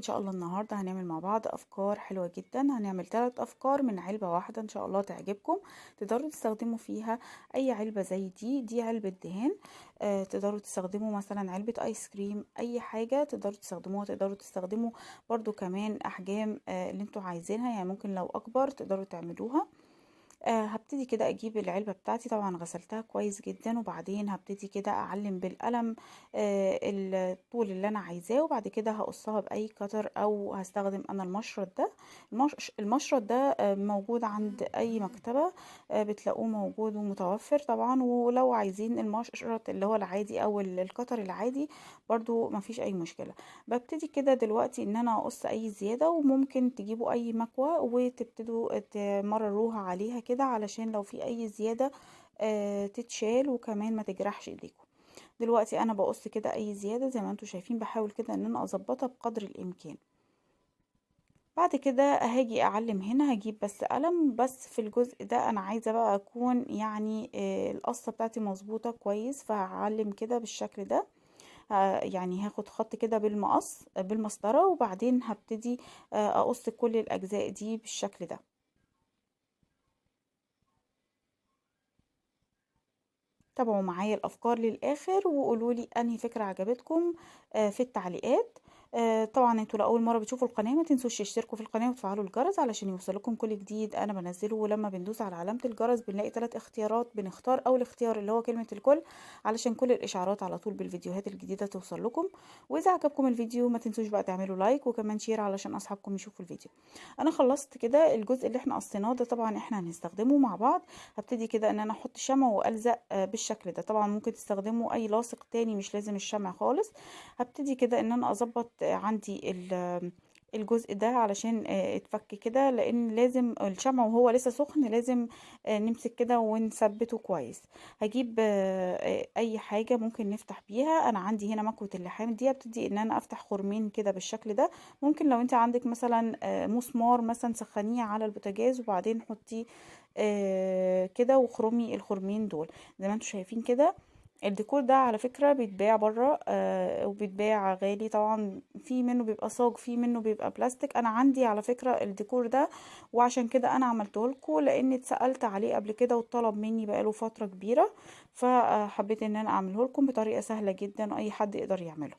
شاء الله النهاردة هنعمل مع بعض افكار حلوة جدا. هنعمل 3 افكار من علبة واحدة ان شاء الله تعجبكم. تقدروا تستخدموا فيها اي علبة زي دي علبة دهان. تقدروا تستخدموا مثلا علبة ايس كريم، اي حاجة تقدروا تستخدموها. تقدروا تستخدموا برضو كمان احجام اللي انتوا عايزينها، يعني ممكن لو اكبر تقدروا تعملوها. هبتدي كده اجيب العلبة بتاعتي، طبعا غسلتها كويس جدا، وبعدين هبتدي كده اعلم بالقلم الطول اللي انا عايزاه، وبعد كده هقصها باي قطر او هستخدم انا المشرط ده. المشرط ده موجود عند اي مكتبة، بتلاقوه موجود ومتوفر طبعا. ولو عايزين المشرط اللي هو العادي او القطر العادي برضو مفيش اي مشكلة. ببتدي كده دلوقتي ان انا اقص اي زيادة، وممكن تجيبوا اي مكوة وتبتدوا تمرروها عليها كده علشان لو في اي زيادة تتشال، وكمان ما تجرحش ايديكم. دلوقتي انا بقص كده اي زيادة زي ما انتم شايفين، بحاول كده ان انا اظبطها بقدر الامكان. بعد كده هاجي اعلم هنا، هجيب بس قلم بس في الجزء ده انا عايزة بقى اكون يعني القصة بتاعتي مظبوطة كويس، فهعلم كده بالشكل ده. يعني هاخد خط كده بالمقص بالمسطرة، وبعدين هبتدي اقص كل الاجزاء دي بالشكل ده. تابعوا معايا الافكار للاخر وقولوا لي انهي فكرة عجبتكم في التعليقات. طبعا انتوا لاول مره بتشوفوا القناه ما تنسوش تشتركوا في القناه وتفعلوا الجرس علشان يوصلكم كل جديد انا بنزله. ولما بندوس على علامه الجرس بنلاقي 3 اختيارات، بنختار اول اختيار اللي هو كلمه الكل علشان كل الاشعارات على طول بالفيديوهات الجديده توصل لكم. واذا عجبكم الفيديو ما تنسوش بقى تعملوا لايك وكمان شير علشان اصحابكم يشوفوا الفيديو. انا خلصت كده الجزء اللي احنا قصيناه ده، طبعا احنا هنستخدمه مع بعض. هبتدي كده ان انا احط شمع والزق بالشكل ده. طبعا ممكن تستخدموا اي لاصق تاني، مش لازم الشمع خالص. هبتدي كده ان انا اظبط عندي الجزء ده علشان اتفك كده، لان لازم الشمع وهو لسه سخن لازم نمسك كده ونثبته كويس. هجيب اي حاجة ممكن نفتح بيها. انا عندي هنا مكوة اللحام دي، ابتدي ان انا افتح خرمين كده بالشكل ده. ممكن لو انت عندك مثلا مسمار مثلا سخنيه على البوتاجاز، وبعدين حطيه كده وخرمي الخرمين دول زي ما انتم شايفين كده. الديكور ده على فكرة بيتباع بره وبيتباع غالي طبعا. في منه بيبقى صاج، في منه بيبقى بلاستيك. انا عندي على فكرة الديكور ده، وعشان كده انا عملته لكم لان اتسألت عليه قبل كده وطلب مني بقاله فترة كبيرة. فحبيت ان انا اعمله لكم بطريقة سهلة جدا واي حد يقدر يعمله.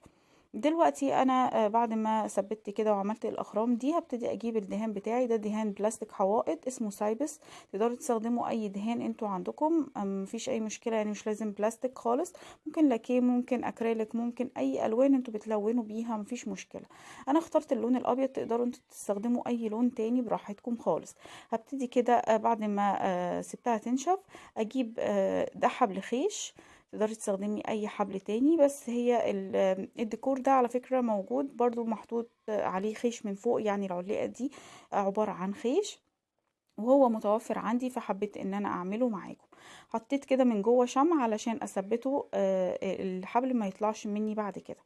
دلوقتي انا بعد ما ثبت كده وعملت الاخرام دي، هبتدي اجيب الدهان بتاعي. ده دهان بلاستيك حوائط اسمه سايبس. تقدروا تستخدموا اي دهان انتوا عندكم، مفيش اي مشكله، يعني مش لازم بلاستيك خالص. ممكن لاكيه، ممكن اكريليك، ممكن اي الوان انتوا بتلونوا بيها، مفيش مشكله. انا اخترت اللون الابيض، تقدروا انتوا تستخدموا اي لون تاني براحتكم خالص. هبتدي كده بعد ما سبتها تنشف، اجيب ده حبل خيش. تقدري تستخدمي اي حبل تاني، بس هي الديكور ده على فكرة موجود برضو محطوط عليه خيش من فوق، يعني العلقة دي عبارة عن خيش وهو متوفر عندي، فحبيت ان انا اعمله معاكم. حطيت كده من جوه شمع علشان اثبته الحبل ما يطلعش مني بعد كده.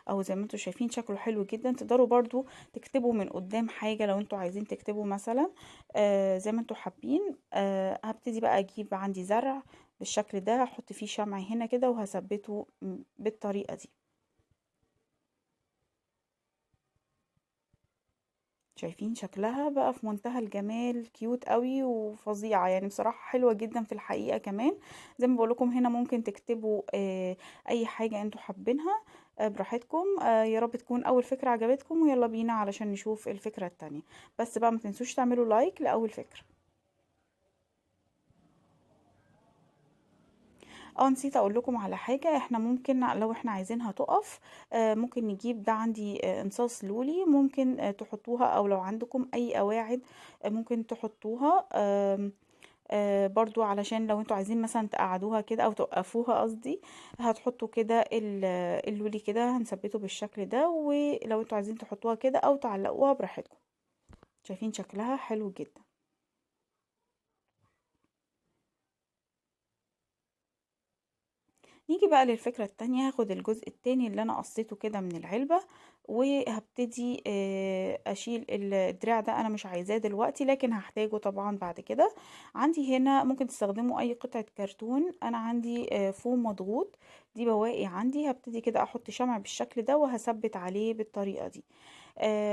او زي ما انتم شايفين شكله حلو جدا. تقدروا برضو تكتبوا من قدام حاجة لو انتوا عايزين تكتبوا مثلا زي ما انتوا حابين. هبتدي بقى اجيب عندي زرع بالشكل ده، هحط فيه شمع هنا كده وهثبته بالطريقة دي. شايفين شكلها بقى في منتهى الجمال، كيوت قوي وفظيعة، يعني بصراحة حلوة جدا في الحقيقة كمان. زي ما بقولكم هنا ممكن تكتبوا اي حاجة انتوا حابينها براحتكم. يا رب تكون اول فكرة عجبتكم، ويلا بينا علشان نشوف الفكرة التانية. بس بقى ما تنسوش تعملوا لايك لأول فكرة. نسيت اقول لكم على حاجة. احنا ممكن لو احنا عايزينها تقف ممكن نجيب ده عندي انصاص لولي، ممكن تحطوها، او لو عندكم اي قواعد ممكن تحطوها برضو علشان لو انتوا عايزين مثلا تقعدوها كده او توقفوها قصدي. هتحطوا كده اللولي كده، هنثبته بالشكل ده، ولو انتوا عايزين تحطوها كده او تعلقوها براحتكم. شايفين شكلها حلو جدا. نيجي بقى للفكرة التانية. هاخد الجزء التاني اللي انا قصيته كده من العلبة، وهبتدي اشيل الدراع ده. انا مش عايزاه دلوقتي لكن هحتاجه طبعا بعد كده. عندي هنا ممكن تستخدموا اي قطعة كرتون. انا عندي فوم مضغوط، دي بواقي عندي. هبتدي كده احط شمع بالشكل ده وهثبت عليه بالطريقة دي.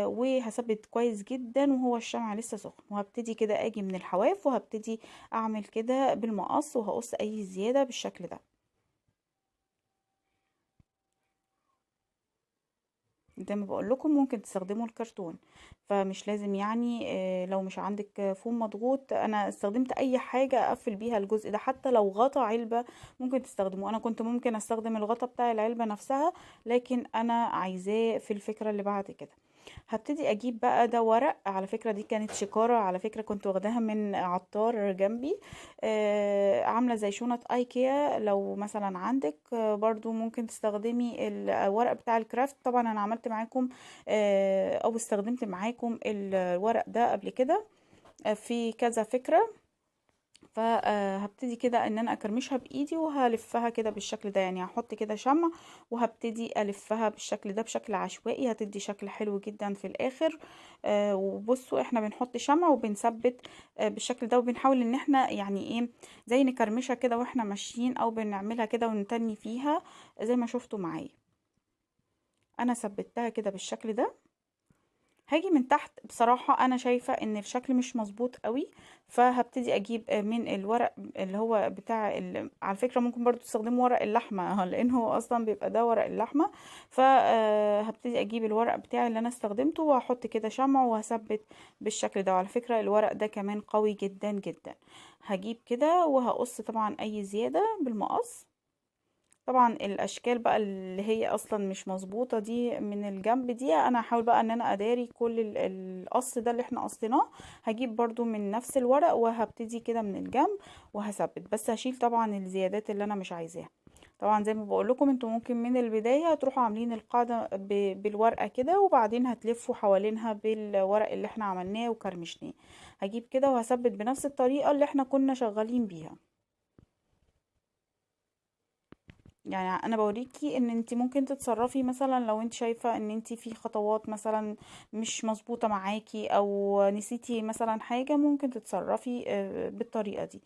وهثبت كويس جدا وهو الشمع لسه سخن، وهبتدي كده اجي من الحواف وهبتدي اعمل كده بالمقص وهقص اي زيادة بالشكل ده. زي ما بقول لكم ممكن تستخدموا الكرتون، فمش لازم يعني لو مش عندك فوم مضغوط، انا استخدمت اي حاجة اقفل بيها الجزء ده، حتى لو غطا علبة ممكن تستخدموه. انا كنت ممكن استخدم الغطا بتاع العلبة نفسها، لكن انا عايزاه في الفكرة اللي بعد كده. هبتدي اجيب بقى ده ورق، على فكرة دي كانت شكارة، على فكرة كنت واخداها من عطار جنبي، عاملة زي شنط ايكيا. لو مثلا عندك برضو ممكن تستخدمي الورق بتاع الكرافت. طبعا انا عملت معاكم او استخدمت معاكم الورق ده قبل كده في كذا فكرة. فهبتدي كده ان انا اكرمشها بايدي وهلفها كده بالشكل ده، يعني هحط كده شمع وهبتدي الفها بالشكل ده بشكل عشوائي، هتدي شكل حلو جدا في الاخر. وبصوا احنا بنحط شمع وبنثبت بالشكل ده، وبنحاول ان احنا يعني ايه زي نكرمشها كده واحنا ماشيين، او بنعملها كده ونتني فيها زي ما شفتوا معايا. انا ثبتها كده بالشكل ده. هاجي من تحت، بصراحة انا شايفة ان الشكل مش مظبوط قوي، فهبتدي اجيب من الورق اللي هو بتاع على فكرة ممكن برضو تستخدموا ورق اللحمة لان هو اصلا بيبقى ده ورق اللحمة. فهبتدي اجيب الورق بتاعي اللي انا استخدمته وهحط كده شمع وهثبت بالشكل ده. وعلى فكرة الورق ده كمان قوي جدا جدا. هجيب كده وهقص طبعا اي زيادة بالمقص. طبعا الاشكال بقى اللي هي اصلا مش مظبوطه دي من الجنب دي، انا هحاول بقى ان انا اداري كل القص ده اللي احنا قصيناه. هجيب برضو من نفس الورق وهبتدي كده من الجنب وهثبت، بس هشيل طبعا الزيادات اللي انا مش عايزاها. طبعا زي ما بقول لكم انتوا ممكن من البدايه هتروحوا عاملين القاعده بالورقه كده، وبعدين هتلفوا حوالينها بالورق اللي احنا عملناه وكرمشناه. هجيب كده وهثبت بنفس الطريقه اللي احنا كنا شغالين بيها. يعني انا بوريكي ان انت ممكن تتصرفي مثلا لو انت شايفة ان انت في خطوات مثلا مش مظبوطة معاكي، او نسيتي مثلا حاجة، ممكن تتصرفي بالطريقة دي.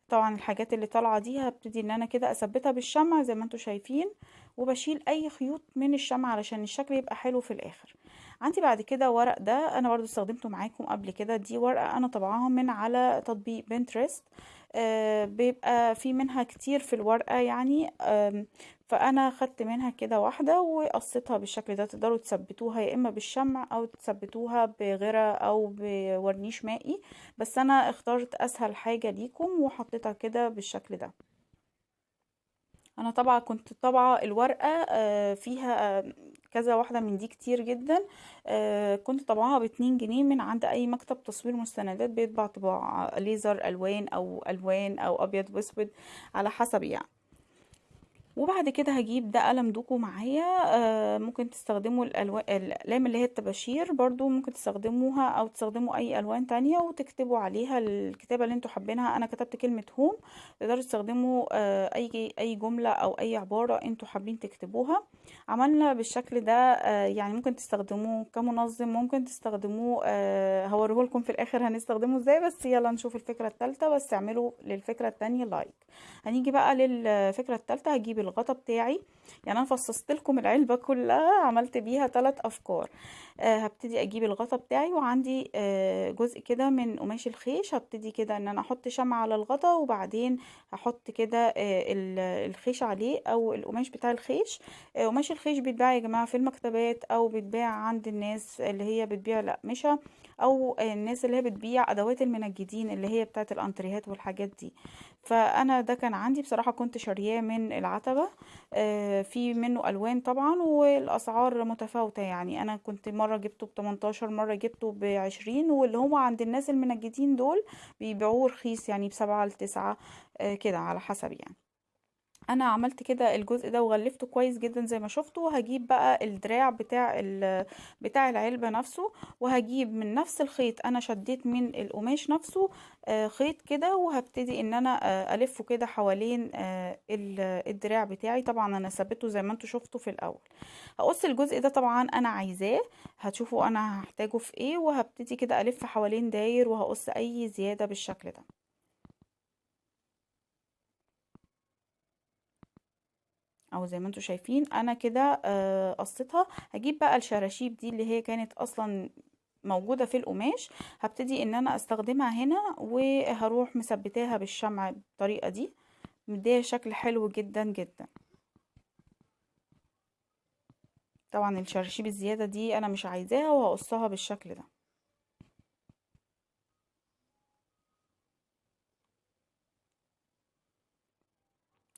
طبعا الحاجات اللي طالعة دي هبتدي ان انا كده اثبتها بالشمع زي ما انتوا شايفين، وبشيل اي خيوط من الشمع علشان الشكل يبقى حلو في الاخر. عندي بعد كده ورق ده انا برضو استخدمته معاكم قبل كده، دي ورقة انا طبعاها من على تطبيق بنترست. بيبقى في منها كتير في الورقة يعني. فانا خدت منها كده واحدة وقصيتها بالشكل ده. تقدروا تثبتوها يا اما بالشمع او تثبتوها بغيرة او بورنيش مائي، بس انا اخترت اسهل حاجة ليكم وحطيتها كده بالشكل ده. انا طبعا كنت طابعه الورقه فيها كذا واحده من دي كتير جدا. كنت طبعها ب2 جنيه من عند اي مكتب تصوير مستندات بيطبع طباعة ليزر الوان او الوان او ابيض واسود على حسب يعني. وبعد كده هجيب ده قلم دوكو معايا. ممكن تستخدموا الاقلام اللي هي الطباشير، برضو ممكن تستخدموها او تستخدموا اي الوان تانية وتكتبوا عليها الكتابة اللي انتوا حابينها. انا كتبت كلمة هوم، تقدروا تستخدموا اي جملة او اي عبارة انتوا حابين تكتبوها. عملنا بالشكل ده. يعني ممكن تستخدموه كمنظم، ممكن تستخدموه هوريهولكم في الاخر هنستخدمه ازاي، بس يلا نشوف الفكرة التالتة. بس اعملوا للفكرة التانية لايك. هنيجي بقى للفكرة التالتة. هجيب الغطا بتاعي، يعني انا فصصت لكم العلبة كلها عملت بيها 3 افكار. هبتدي اجيب الغطا بتاعي، وعندي جزء كده من قماش الخيش. هبتدي كده ان انا احط شمع على الغطا، وبعدين هحط كده الخيش عليه او القماش بتاع الخيش. قماش الخيش بيتباع يا جماعة في المكتبات، او بيتباع عند الناس اللي هي بتبيع الأقمشة، او الناس اللي هي بتبيع ادوات المنجدين اللي هي بتاعت الانتريهات والحاجات دي. فانا ده كان عندي بصراحة، كنت شارياه من العتبة. في منه الوان طبعا، والاسعار متفاوتة. يعني انا كنت مرة جبته ب18، مرة جبته ب20، واللي هو عند الناس المنجدين دول بيبيعوه رخيص، يعني ب7 ل9 كده على حسب يعني. انا عملت كده الجزء ده وغلفته كويس جدا زي ما شفتوا. هجيب بقى الدراع بتاع العلبة نفسه، وهجيب من نفس الخيط انا شديت من القماش نفسه خيط كده، وهبتدي ان انا الفه كده حوالين الدراع بتاعي. طبعا انا ثبته زي ما انتوا شفتوا في الاول. هقص الجزء ده طبعا انا عايزاه، هتشوفوا انا هحتاجه في ايه، وهبتدي كده الف حوالين داير وهقص اي زيادة بالشكل ده. او زي ما انتوا شايفين انا كده قصيتها. هجيب بقى الشراشيب دي اللي هي كانت اصلا موجودة في القماش، هبتدي ان انا استخدمها هنا، وهروح مثبتاها بالشمع بالطريقة دي، مديها شكل حلو جدا جدا. طبعا الشراشيب الزيادة دي انا مش عايزاها، وهقصها بالشكل ده.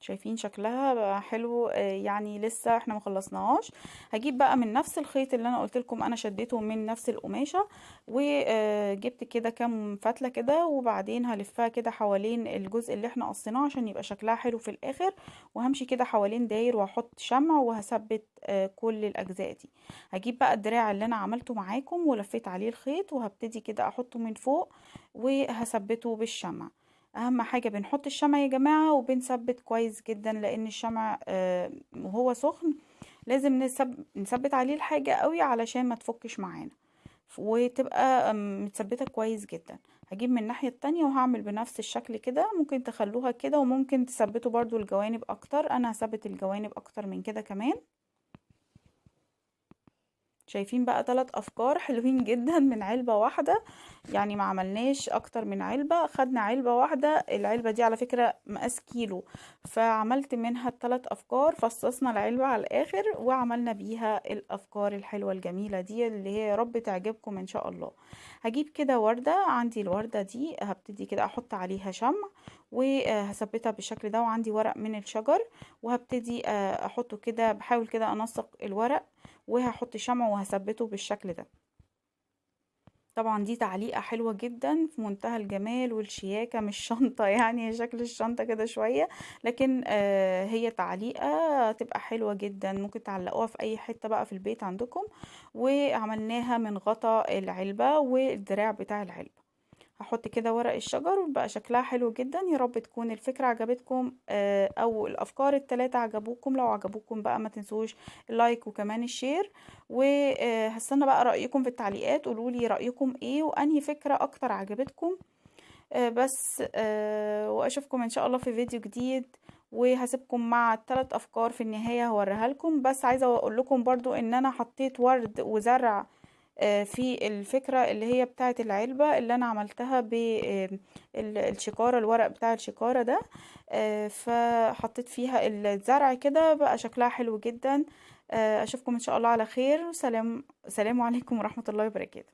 شايفين شكلها بقى حلو؟ يعني لسه احنا مخلصناهاش. هجيب بقى من نفس الخيط اللي انا قلت لكم انا شديته من نفس القماشة، وجبت كده كام فتلة كده، وبعدين هلفها كده حوالين الجزء اللي احنا قصيناه عشان يبقى شكلها حلو في الاخر. وهمشي كده حوالين داير، وهحط شمع، وهثبت كل الاجزاء دي. هجيب بقى الدراع اللي انا عملته معاكم ولفيت عليه الخيط، وهبتدي كده احطه من فوق، وهثبته بالشمع. اهم حاجة بنحط الشمع يا جماعة، وبنثبت كويس جدا، لان الشمع وهو سخن لازم نثبت عليه الحاجة قوي علشان ما تفكش معانا، وتبقى متثبتة كويس جدا. هجيب من الناحية التانية وهعمل بنفس الشكل كده. ممكن تخلوها كده، وممكن تثبتوا برضو الجوانب اكتر، انا هثبت الجوانب اكتر من كده كمان. شايفين بقى 3 افكار حلوين جدا من علبة واحدة. يعني ما عملناش اكتر من علبة، خدنا علبة واحدة. العلبة دي على فكرة مقاس كيلو، فعملت منها ال3 افكار، فصصنا العلبة على الاخر وعملنا بيها الافكار الحلوة الجميلة دي، اللي هي يا رب تعجبكم ان شاء الله. هجيب كده وردة، عندي الوردة دي هبتدي كده احط عليها شمع، وهثبتها بالشكل ده. وعندي ورق من الشجر، وهبتدي احطه كده، بحاول كده انسق الورق، وهحط شمع وهثبته بالشكل ده. طبعا دي تعليقة حلوة جدا في منتهى الجمال والشياكة، مش شنطة يعني، هي شكل الشنطة كده شوية، لكن هي تعليقة تبقى حلوة جدا. ممكن تعلقوها في اي حتة بقى في البيت عندكم. وعملناها من غطا العلبة والدراع بتاع العلبة. هحط كده ورق الشجر، وبقى شكلها حلو جدا. يا رب تكون الفكرة عجبتكم، او الافكار ال3 عجبوكم. لو عجبوكم بقى ما تنسوش اللايك وكمان الشير. وهستنى بقى رأيكم في التعليقات، قولولي رأيكم ايه وانهي فكرة اكتر عجبتكم. بس واشوفكم ان شاء الله في فيديو جديد. وهسيبكم مع ال3 افكار في النهاية هوريها لكم. بس عايزة اقول لكم برضو ان انا حطيت ورد وزرع في الفكرة اللي هي بتاعة العلبة اللي أنا عملتها بالشكارة، الورق بتاع الشكارة ده. فحطيت فيها الزرع كده، بقى شكلها حلو جدا. أشوفكم إن شاء الله على خير. سلام عليكم ورحمة الله وبركاته.